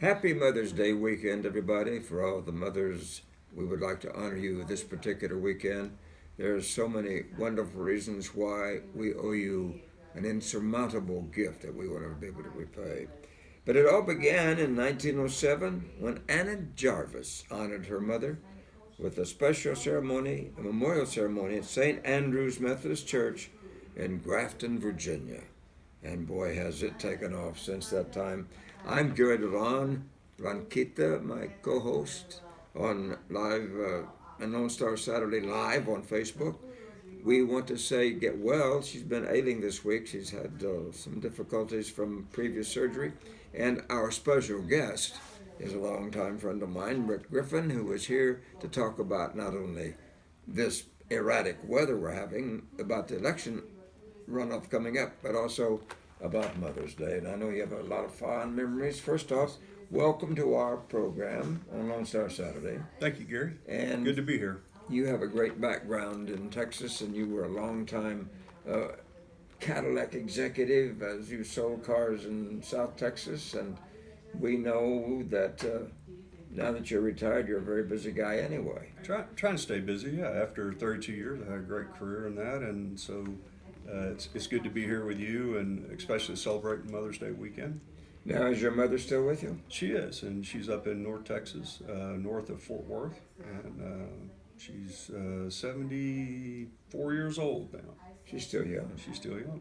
Happy Mother's Day weekend, everybody. For all the mothers, we would like to honor you this particular weekend. There are so many wonderful reasons why we owe you an insurmountable gift that we want to be able to repay. But it all began in 1907 when Anna Jarvis honored her mother with a special ceremony, a memorial ceremony at St. Andrew's Methodist Church in Grafton, Virginia. And boy, has it taken off since that time. I'm Gary DeLaune, Ronquita, my co-host on live and Lone Star Saturday Live on Facebook. We want to say get well. She's been ailing this week. She's had some difficulties from previous surgery. And our special guest is a longtime friend of mine, Rick Griffin, who is here to talk about not only this erratic weather we're having, about the election runoff coming up, but also about Mother's Day. And I know you have a lot of fond memories. First off, welcome to our program on Lone Star Saturday. Thank you, Gary. And good to be here. You have a great background in Texas, and you were a long-time Cadillac executive as you sold cars in South Texas. And we know that now that you're retired, you're a very busy guy anyway. Trying to stay busy, yeah. After 32 years, I had a great career in that, and so it's good to be here with you, and especially celebrating Mother's Day weekend. Now, is your mother still with you? She is, and she's up in North Texas, north of Fort Worth, and she's 74 years old now. She's still young. She's still young.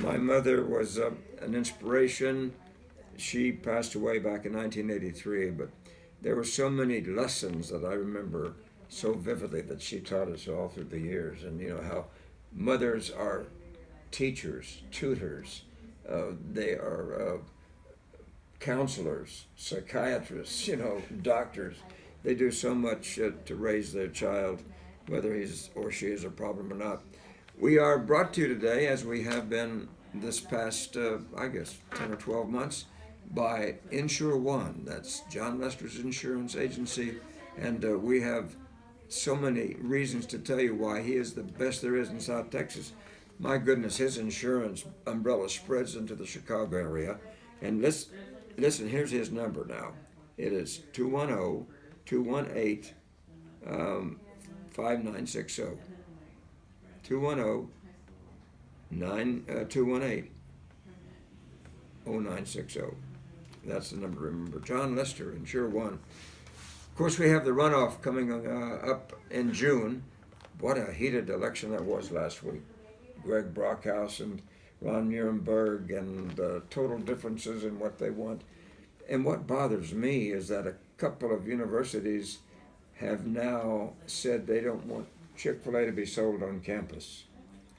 My mother was an inspiration. She passed away back in 1983, but there were so many lessons that I remember so vividly that she taught us all through the years. And you know how mothers are teachers, tutors, they are counselors, psychiatrists, doctors. They do so much to raise their child, whether he's or she is a problem or not. We are brought to you today, as we have been this past, 10 or 12 months, by Insure One. That's John Lester's insurance agency, and we have so many reasons to tell you why he is the best there is in South Texas. My goodness, his insurance umbrella spreads into the Chicago area. And listen, here's his number now. It is 210-218-5960. 218-0960. That's the number to remember. John Lester, Insure One. Of course, we have the runoff coming up in June. What a heated election that was last week. Greg Brockhouse and Ron Muhlenberg, and total differences in what they want. And what bothers me is that a couple of universities have now said they don't want Chick-fil-A to be sold on campus.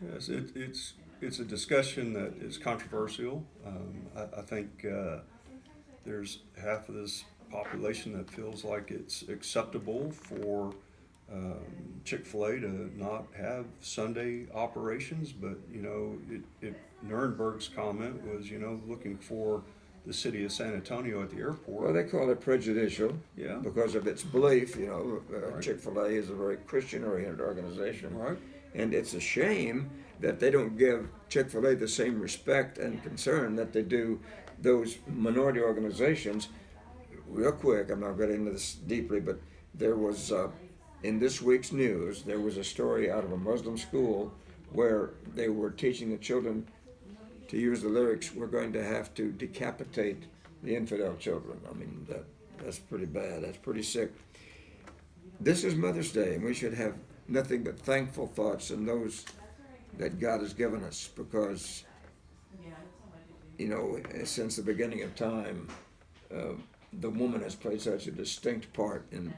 Yes, it's a discussion that is controversial. I think there's half of this population that feels like it's acceptable for Chick-fil-A to not have Sunday operations, but Nuremberg's comment was looking for the city of San Antonio at the airport. Well, they call it prejudicial, yeah, because of its belief. Right. Chick-fil-A is a very Christian-oriented organization, Right. and it's a shame that they don't give Chick-fil-A the same respect and concern that they do those minority organizations. Real quick, I'm not getting into this deeply, but there was, in this week's news, there was a story out of a Muslim school where they were teaching the children to use the lyrics, "We're going to have to decapitate the infidel children." I mean, that's pretty bad. That's pretty sick. This is Mother's Day, and we should have nothing but thankful thoughts in those that God has given us, because, since the beginning of time, the woman has played such a distinct part in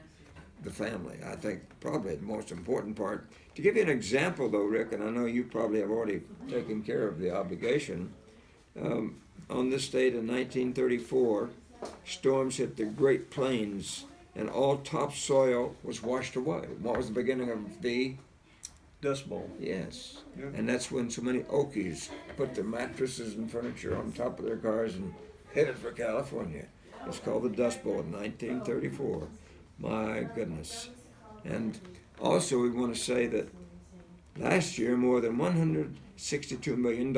the family. I think probably the most important part. To give you an example, though, Rick, and I know you probably have already taken care of the obligation, on this date in 1934, storms hit the Great Plains, and all topsoil was washed away. What was the beginning of the Dust Bowl. Yes. Yeah. And that's when so many Okies put their mattresses and furniture on top of their cars and headed for California. It's called the Dust Bowl in 1934. My goodness. And also we want to say that last year more than $162 million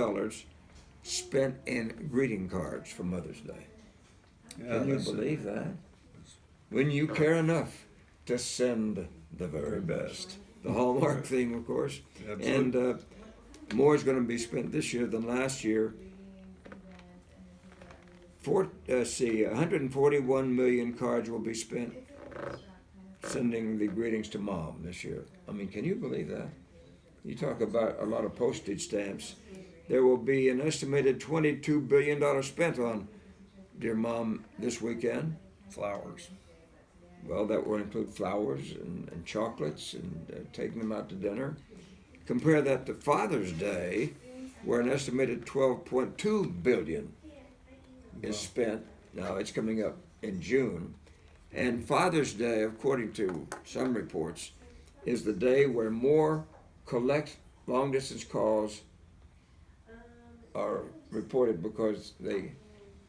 spent in greeting cards for Mother's Day. Yeah, Can you believe that? When you care enough to send the very best. The Hallmark theme, of course. Absolutely. And more is going to be spent this year than last year. 141 million cards will be spent sending the greetings to mom this year. I mean, can you believe that? You talk about a lot of postage stamps. There will be an estimated $22 billion spent on Dear Mom this weekend. Flowers. Well, that will include flowers and chocolates and taking them out to dinner. Compare that to Father's Day, where an estimated $12.2 billion is spent. Now, it's coming up in June. And Father's Day, according to some reports, is the day where more collect long-distance calls are reported because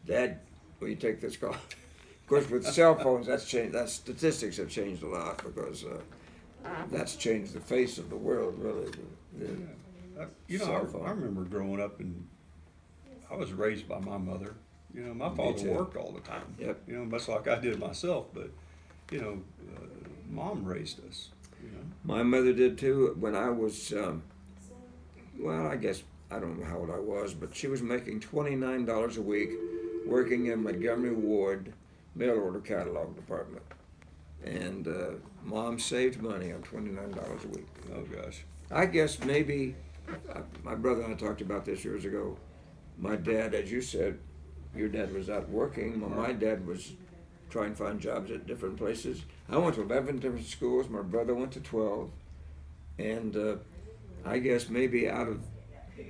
Dad, will you take this call? Of course, with cell phones, that's changed. That statistics have changed a lot because that's changed the face of the world, really. I remember growing up, and I was raised by my mother. My father too. worked all the time. Yep. Much like I did myself. But Mom raised us. My mother did too. When I was, I guess I don't know how old I was, but she was making $29 a week, working in Montgomery Ward mail order catalog department, and Mom saved money on $29 a week. Oh gosh. I guess maybe my brother and I talked about this years ago. My dad, as you said, your dad was out working. My dad was trying to find jobs at different places. I went to 11 different schools. My brother went to 12, and I guess maybe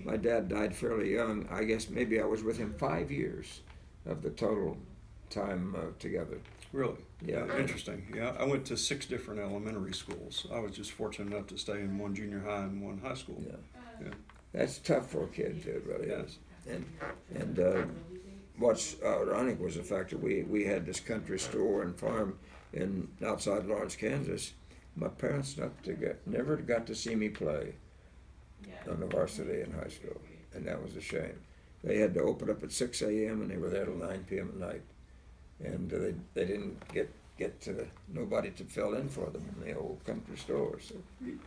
my dad died fairly young. I guess maybe I was with him 5 years of the total time together. Really? Yeah. Interesting. Yeah, I went to 6 different elementary schools. I was just fortunate enough to stay in one junior high and one high school. Yeah. That's tough for a kid too, it really is. And what's ironic was the fact that we had this country store and farm in outside Lawrence, Kansas. My parents never got to see me play on the varsity in high school, and that was a shame. They had to open up at 6 a.m. and they were there till 9 p.m. at night, and they didn't get nobody to fill in for them in the old country store. So.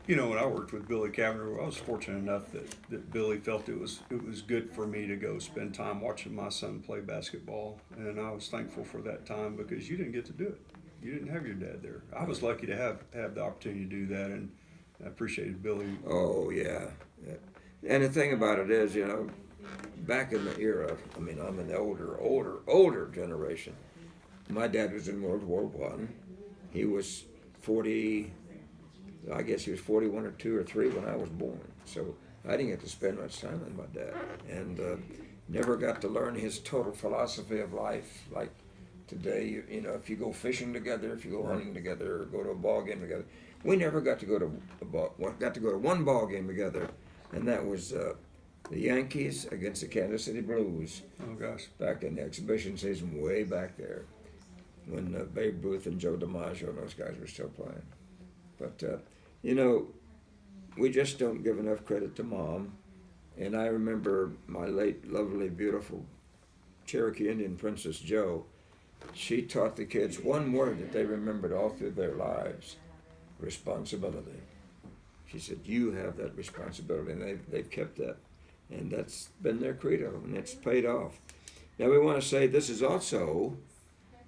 When I worked with Billy Cavender, I was fortunate enough that Billy felt it was good for me to go spend time watching my son play basketball, and I was thankful for that time because you didn't get to do it. You didn't have your dad there. I was lucky to have the opportunity to do that, and I appreciated Billy. Oh yeah. And the thing about it is, back in the era, I mean, I'm an older generation. My dad was in World War I. He was 40, I guess he was 41 or 2 or 3 when I was born. So I didn't get to spend much time with my dad. And never got to learn his total philosophy of life. Like today, if you go fishing together, if you go hunting together, or go to a ball game together. We never got to go to one ball game together, and that was the Yankees against the Kansas City Blues. Oh gosh! Back in the exhibition season, way back there, when Babe Ruth and Joe DiMaggio and those guys were still playing. But we just don't give enough credit to Mom. And I remember my late, lovely, beautiful Cherokee Indian Princess Jo. She taught the kids one word that they remembered all through their lives: responsibility. She said, "You have that responsibility," and they've kept that. And that's been their credo, and it's paid off. Now we want to say this is also,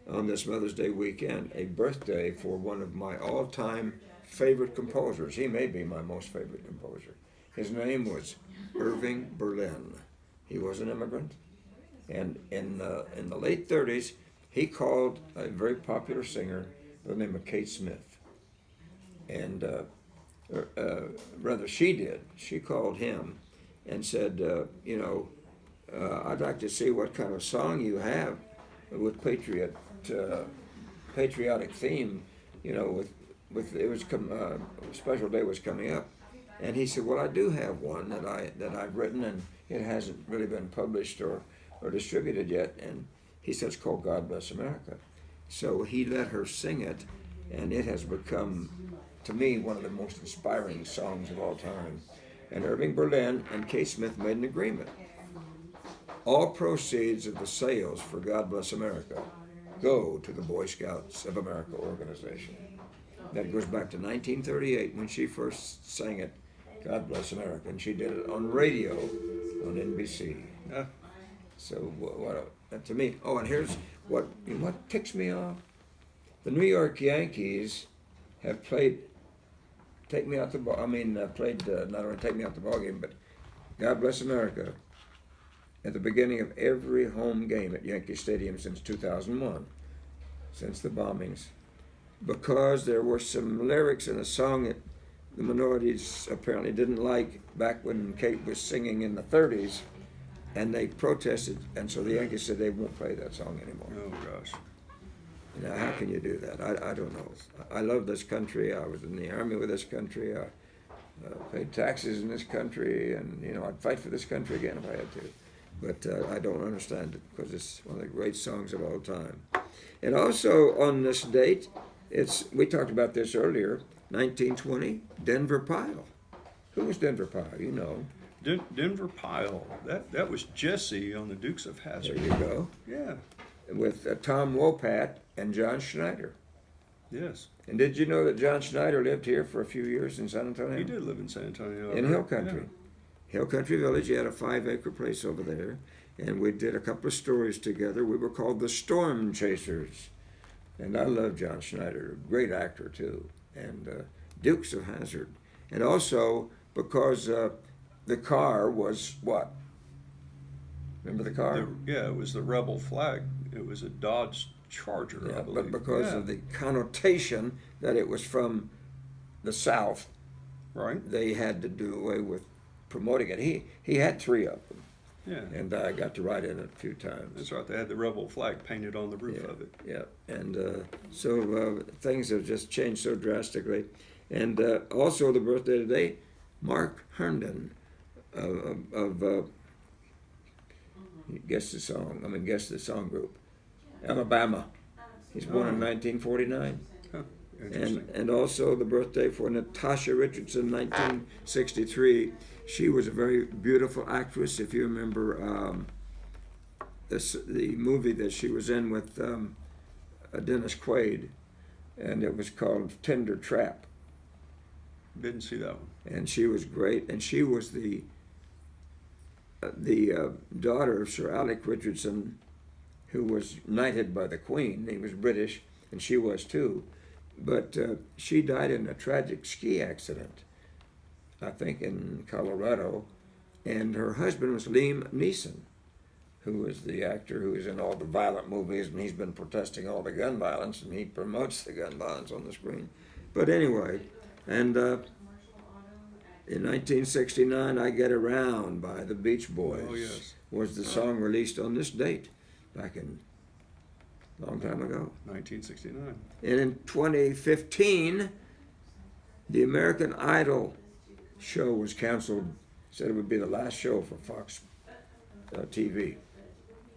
on this Mother's Day weekend, a birthday for one of my all-time favorite composers. He may be my most favorite composer. His name was Irving Berlin. He was an immigrant, and in the late 30s, he called a very popular singer by the name of Kate Smith. And rather, she did. She called him and said, I'd like to see what kind of song you have with patriotic theme. With it was a special day was coming up, and he said, well, I do have one that I've written, and it hasn't really been published or distributed yet. And he said it's called God Bless America. So he let her sing it, and it has become, to me, one of the most inspiring songs of all time. And Irving Berlin and Kate Smith made an agreement. All proceeds of the sales for God Bless America go to the Boy Scouts of America organization. That goes back to 1938 when she first sang it, God Bless America, and she did it on radio on NBC. Yeah. So to me, oh, and here's what ticks me off. The New York Yankees have played Take Me Out the Ball. Played not only Take Me Out the Ball game, but God Bless America at the beginning of every home game at Yankee Stadium since 2001, since the bombings, because there were some lyrics in a song that the minorities apparently didn't like back when Kate was singing in the 30s, and they protested, and so the Yankees said they won't play that song anymore. Oh gosh. Now, how can you do that? I don't know. I love this country. I was in the Army with this country. I paid taxes in this country, and I'd fight for this country again if I had to. But I don't understand it because it's one of the great songs of all time. And also on this date, we talked about this earlier, 1920, Denver Pyle. Who was Denver Pyle? You know. Denver Pyle. That was Jesse on the Dukes of Hazzard. There you go. Yeah. With Tom Wopat and John Schneider. Yes. And did you know that John Schneider lived here for a few years in San Antonio? He did live in San Antonio. In Hill Country. Yeah. Hill Country Village. He had a 5-acre place over there. And we did a couple of stories together. We were called the Storm Chasers. And I love John Schneider, a great actor too. And Dukes of Hazzard. And also because the car was what? Remember the car? It was the Rebel flag. It was a Dodge Charger, I believe. But because of the connotation that it was from the South, right? They had to do away with promoting it. He had 3 of them. Yeah. And I got to ride in it a few times. That's right. They had the Rebel flag painted on the roof of it. Yeah. And so things have just changed so drastically. And also the birthday today, Mark Herndon of guess the song group, Alabama. He's born in 1949. Huh. Interesting. And also the birthday for Natasha Richardson, 1963. She was a very beautiful actress. If you remember the movie that she was in with Dennis Quaid, and it was called Tender Trap. Didn't see that one. And she was great. And she was the daughter of Sir Alec Richardson, who was knighted by the Queen. He was British, and she was too. But she died in a tragic ski accident, I think in Colorado. And her husband was Liam Neeson, who was the actor who was in all the violent movies, and he's been protesting all the gun violence, and he promotes the gun violence on the screen. But anyway, and in 1969, I Get Around by the Beach Boys was the song released on this date back in a long time ago. 1969. And in 2015, the American Idol show was canceled. Said it would be the last show for Fox TV.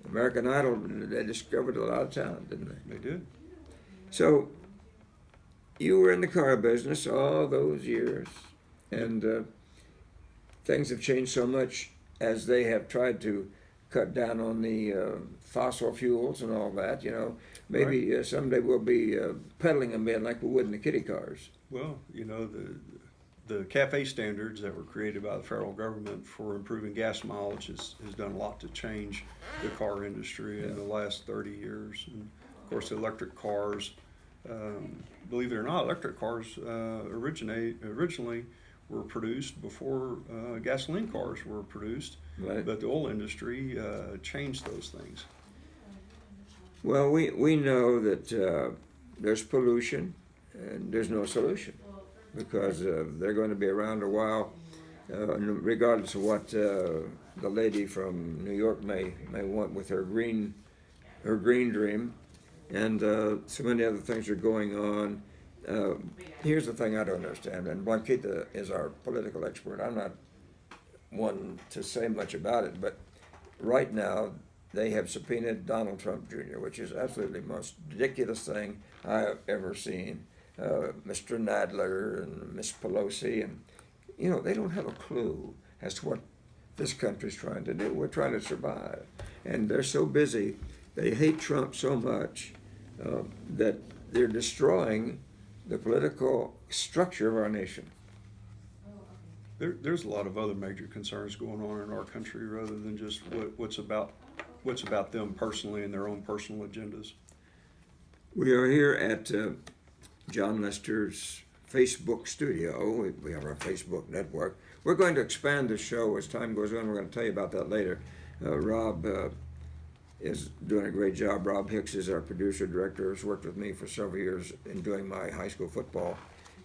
American Idol, they discovered a lot of talent, didn't they? They did. So you were in the car business all those years, and things have changed so much as they have tried to cut down on the fossil fuels and all that. Maybe someday we'll be pedaling them in like we would in the kiddie cars. Well, the CAFE standards that were created by the federal government for improving gas mileage has done a lot to change the car industry in the last 30 years. And of course, the electric cars, believe it or not, electric cars originally were produced before gasoline cars were produced. Right. But the oil industry changed those things. Well, we know that there's pollution and there's no solution, because they're going to be around a while, regardless of what the lady from New York may want with her green dream, and so many other things are going on. Here's the thing I don't understand, and Blanquita is our political expert. I'm not one to say much about it, but right now they have subpoenaed Donald Trump Jr., which is absolutely the most ridiculous thing I have ever seen. Mr. Nadler and Miss Pelosi, and they don't have a clue as to what this country's trying to do. We're trying to survive, and they're so busy. They hate Trump so much that they're destroying the political structure of our nation. There's a lot of other major concerns going on in our country rather than just what's about them personally and their own personal agendas. We are here at John Lester's Facebook studio. We have our Facebook network. We're going to expand the show as time goes on. We're going to tell you about that later. Rob is doing a great job. Rob Hicks is our producer director, has worked with me for several years in doing my high school football.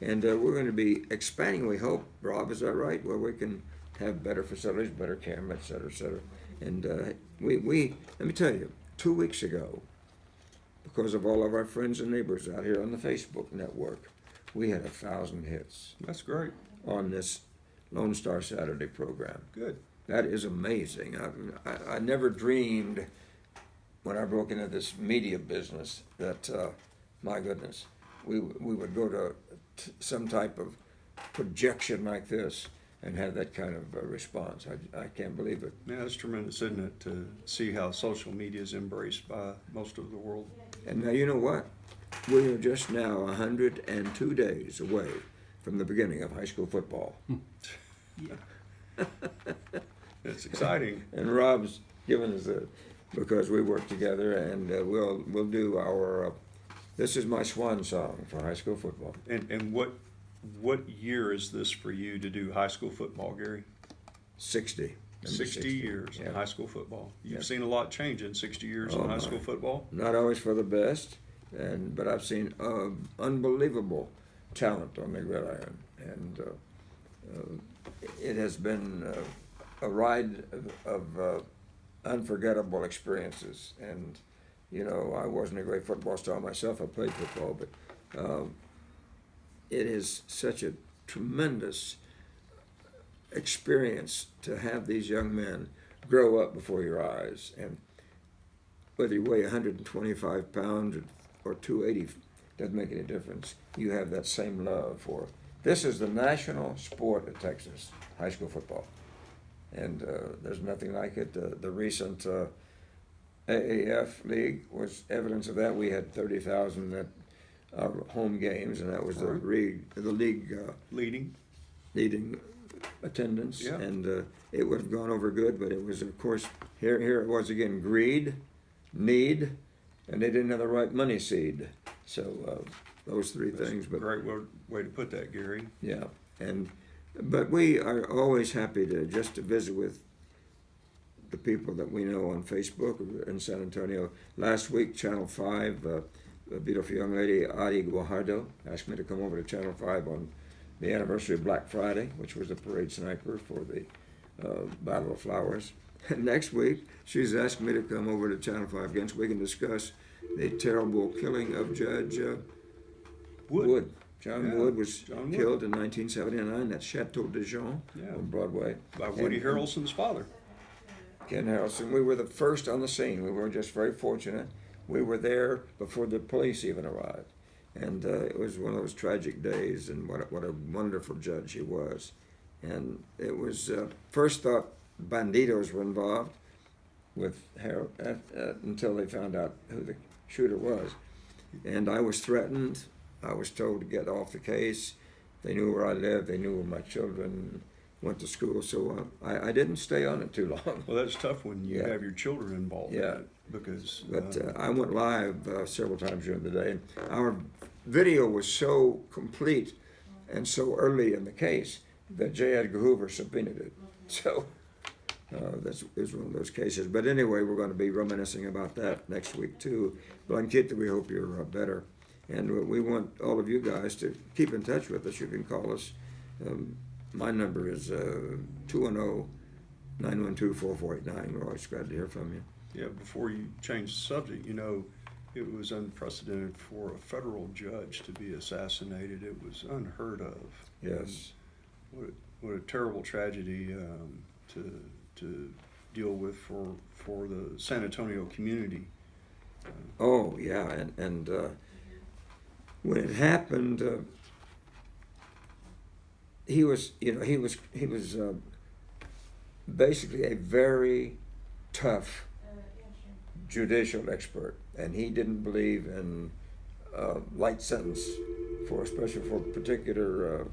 And we're going to be expanding, we hope, Rob, is that right? Where we can have better facilities, better camera, et cetera, et cetera. And we let me tell you, 2 weeks ago, because of all of our friends and neighbors out here on the Facebook network, we had 1,000 hits. That's great. On this Lone Star Saturday program. Good. That is amazing. I never dreamed when I broke into this media business that, my goodness, we would go to some type of projection like this and have that kind of response. I can't believe it. Yeah, it's tremendous, isn't it, to see how social media is embraced by most of the world. And now you know what? We are just now 102 days away from the beginning of high school football. It's exciting. And Rob's given us because we work together, and we'll do our. This is my swan song for high school football. And what year is this for you to do high school football, Gary? 60. 60 years in high school football. You've seen a lot change in 60 years in high school football. Not always for the best, but I've seen unbelievable talent on the gridiron, and it has been a ride of unforgettable experiences. And you know, I wasn't a great football star myself. I played football, but it is such a tremendous experience to have these young men grow up before your eyes. And whether you weigh 125 pounds or 280, doesn't make any difference. You have that same love for. This is the national sport of Texas, high school football. And there's nothing like it. The recent AAF league was evidence of that. We had 30,000 at our home games, and that was the league leading attendance. Yeah. And it would have gone over good, but it was, of course, here it was again, greed, need, and they didn't have the right money seed. So those three things. But great way to put that, Gary. Yeah, but we are always happy to visit with the people that we know on Facebook in San Antonio. Last week, Channel 5, a beautiful young lady, Adi Guajardo, asked me to come over to Channel 5 on the anniversary of Black Friday, which was the parade sniper for the Battle of Flowers. And next week, she's asked me to come over to Channel 5 again so we can discuss the terrible killing of Judge Wood. John Wood was killed in 1979 at Chateau de Jean on Broadway. By Woody Harrelson's father. Ken Harrelson. We were the first on the scene. We were just very fortunate. We were there before the police even arrived. And it was one of those tragic days, and what a wonderful judge he was. And it was, first thought banditos were involved with until they found out who the shooter was. And I was threatened. I was told to get off the case. They knew where I lived. They knew where my children went to school. So I didn't stay on it too long. Well, that's tough when you have your children involved in it. Because, but I went live several times during the day. And our video was so complete and so early in the case that J. Edgar Hoover subpoenaed it. So that is one of those cases. But anyway, we're going to be reminiscing about that next week too. Blanquita, we hope you're better. And we want all of you guys to keep in touch with us. You can call us. My number is 210-912-4489. We're always glad to hear from you. Yeah, before you change the subject, you know, it was unprecedented for a federal judge to be assassinated. It was unheard of. Yes. And what a terrible tragedy to deal with for the San Antonio community. Oh yeah, and when it happened, he was basically a very tough, judicial expert, and he didn't believe in light sentence especially for particular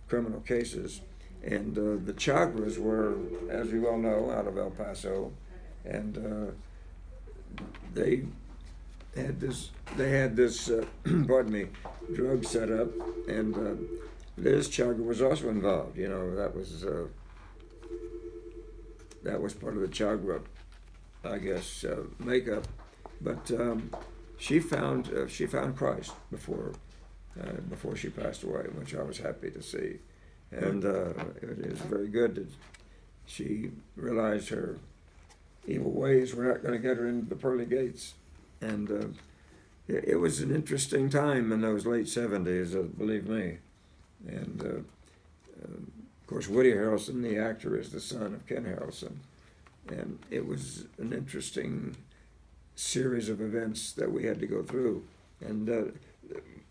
criminal cases. And the Chagras were, as you all know, out of El Paso, and they had this pardon me, drug set up, and Liz Chagra was also involved. You know, that was part of the Chagra, I guess, makeup. But she found Christ before she passed away, which I was happy to see. And it is very good that she realized her evil ways were not going to get her into the pearly gates. And it was an interesting time in those late 70s, believe me. And of course, Woody Harrelson, the actor, is the son of Ken Harrelson. And it was an interesting series of events that we had to go through. And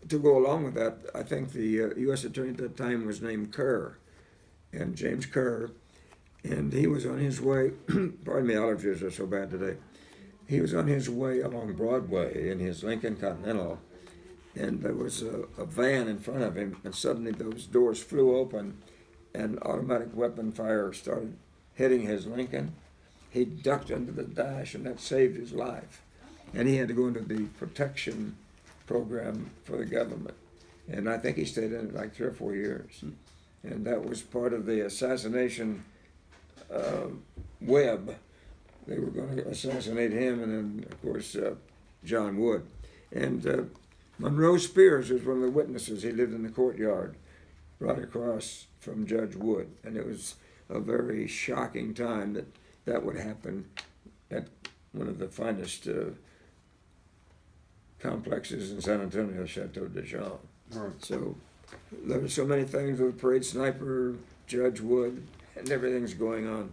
to go along with that, I think the U.S. Attorney at that time was named Kerr, and James Kerr, and he was on his way, pardon me, allergies are so bad today. He was on his way along Broadway in his Lincoln Continental, and there was a van in front of him, and suddenly those doors flew open, and automatic weapon fire started hitting his Lincoln. He ducked under the dash, and that saved his life. And he had to go into the protection program for the government. And I think he stayed in it like 3 or 4 years. And that was part of the assassination web. They were going to assassinate him, and then, of course, John Wood. And Monroe Spears was one of the witnesses. He lived in the courtyard right across from Judge Wood. And it was a very shocking time that would happen at one of the finest complexes in San Antonio, Chateau DeLaune. Right. So there were so many things with Parade Sniper, Judge Wood, and everything's going on.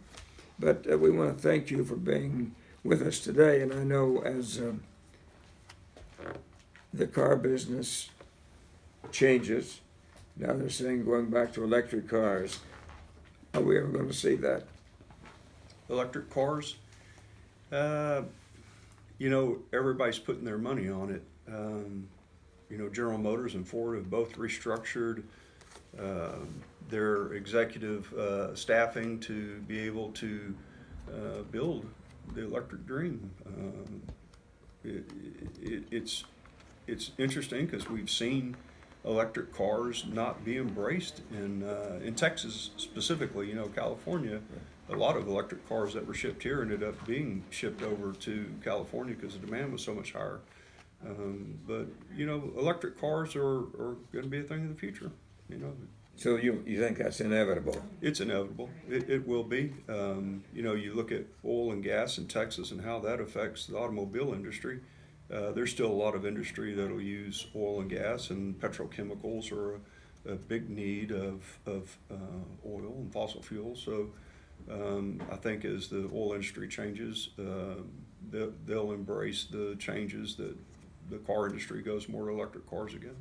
But we want to thank you for being with us today. And I know as the car business changes, now they're saying going back to electric cars. Are we ever going to see that? Electric cars, you know, everybody's putting their money on it. You know, General Motors and Ford have both restructured their executive staffing to be able to build the electric dream. It's interesting because we've seen electric cars not be embraced in Texas specifically. You know, California, a lot of electric cars that were shipped here ended up being shipped over to California because the demand was so much higher. But you know, electric cars are going to be a thing of the future. You know. So you think that's inevitable? It's inevitable. It will be. You know, you look at oil and gas in Texas and how that affects the automobile industry. There's still a lot of industry that'll use oil and gas, and petrochemicals are a big need of oil and fossil fuels. So I think as the oil industry changes, they'll embrace the changes that the car industry goes more to electric cars again.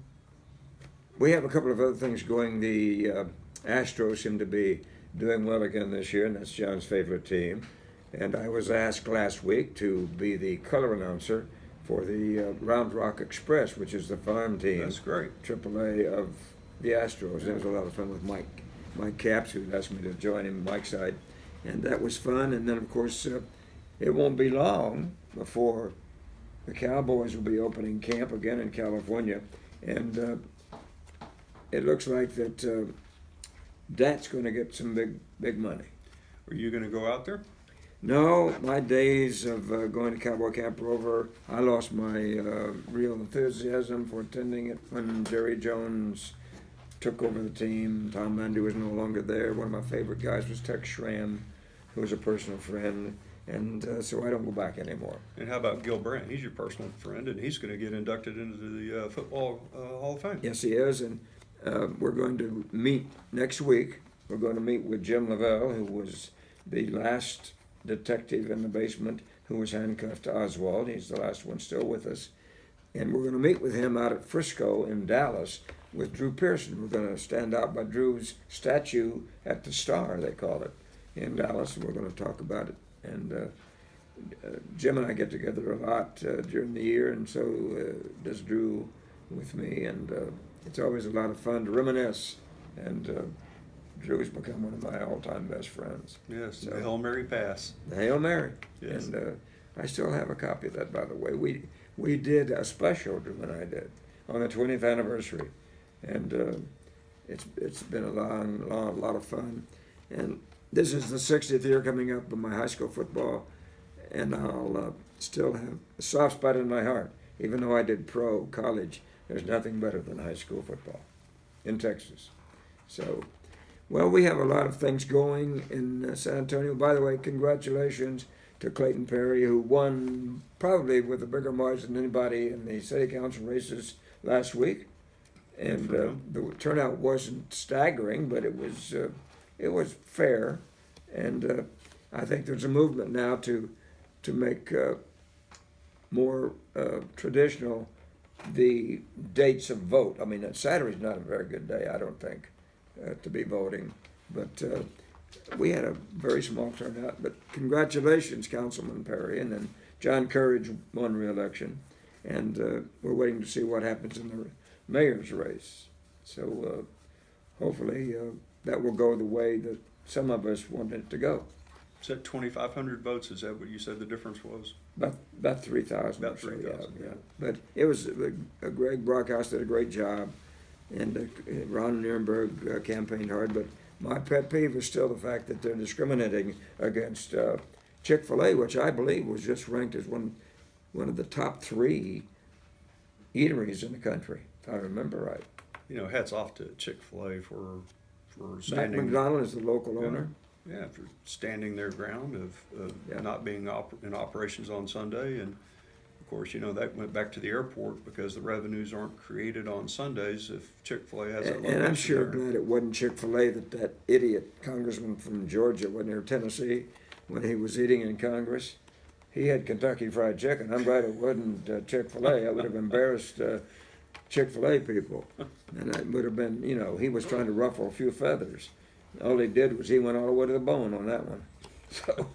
We have a couple of other things going. The Astros seem to be doing well again this year, and that's John's favorite team. And I was asked last week to be the color announcer for the Round Rock Express, which is the farm team. That's great. AAA of the Astros. It was a lot of fun with Mike Capps, who asked me to join him, Mike's side. And that was fun. And then, of course, it won't be long before the Cowboys will be opening camp again in California. And it looks like that that's going to get some big money. Are you going to go out there? No, my days of going to cowboy camp are over. I lost my real enthusiasm for attending it when Jerry Jones took over the team. Tom Landy was no longer there. One of my favorite guys was Tex Schramm, who was a personal friend, and so I don't go back anymore. And how about Gil Brandt? He's your personal friend, and he's going to get inducted into the Football Hall of Fame. Yes, he is, and we're going to meet next week. We're going to meet with Jim Lavelle, who was the last detective in the basement who was handcuffed to Oswald. He's the last one still with us. And we're going to meet with him out at Frisco in Dallas with Drew Pearson. We're going to stand out by Drew's statue at the Star, they call it, in Dallas, and we're going to talk about it. And Jim and I get together a lot during the year, and so does Drew with me, and it's always a lot of fun to reminisce. And Drew's become one of my all-time best friends. Yes, So, the Hail Mary pass. the Hail Mary. Yes. And I still have a copy of that, by the way. We did a special, Drew and I did, on the 20th anniversary. And it's been a lot of fun. And this is the 60th year coming up of my high school football, and I'll still have a soft spot in my heart. Even though I did pro college, there's nothing better than high school football in Texas. So, well, we have a lot of things going in San Antonio. By the way, congratulations to Clayton Perry, who won probably with a bigger margin than anybody in the city council races last week. And the turnout wasn't staggering, but it was fair. And I think there's a movement now to make more traditional the dates of vote. I mean, Saturday's not a very good day, I don't think, to be voting. But we had a very small turnout. But congratulations, Councilman Perry. And then John Courage won re-election. And we're waiting to see what happens in the mayor's race. So hopefully that will go the way that some of us want it to go. Is that 2,500 votes? Is that what you said the difference was? About 3,000. About or so, 3,000. yeah. But it was Greg Brockhouse did a great job, and Ron Nirenberg campaigned hard. But my pet peeve is still the fact that they're discriminating against Chick-fil-A, which I believe was just ranked as one of the top 3 eateries in the country, if I remember right. You know, hats off to Chick-fil-A for Matt standing. McDonald is the local Yeah. owner. Yeah, for standing their ground of Yeah. not being in operations on Sunday. And of course, you know, that went back to the airport because the revenues aren't created on Sundays if Chick-fil-A has that location And I'm sure there. glad it wasn't Chick-fil-A that idiot congressman from Georgia, near Tennessee, when he was eating in Congress. He had Kentucky Fried Chicken. I'm glad it wasn't Chick-fil-A. I would have embarrassed Chick-fil-A people. And that would have been, he was trying to ruffle a few feathers. All he did was he went all the way to the bone on that one. So,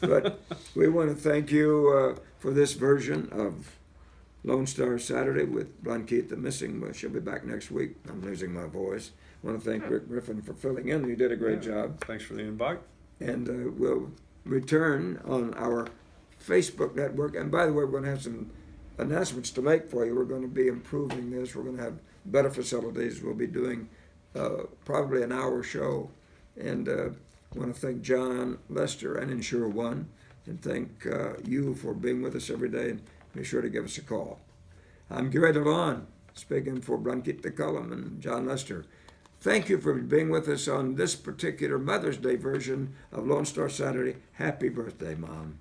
but we want to thank you for this version of Lone Star Saturday with Blanquette the Missing. Well, she'll be back next week. I'm losing my voice. I want to thank Rick Griffin for filling in. You did a great job. Thanks for the invite. And we'll return on our Facebook network. And by the way, we're going to have some announcements to make for you. We're going to be improving this. We're going to have better facilities. We'll be doing probably an hour show. And I want to thank John Lester and Insure One, and thank you for being with us every day. And be sure to give us a call. I'm Gary DeLaune, speaking for Blanquette McCullum and John Lester. Thank you for being with us on this particular Mother's Day version of Lone Star Saturday. Happy birthday, Mom.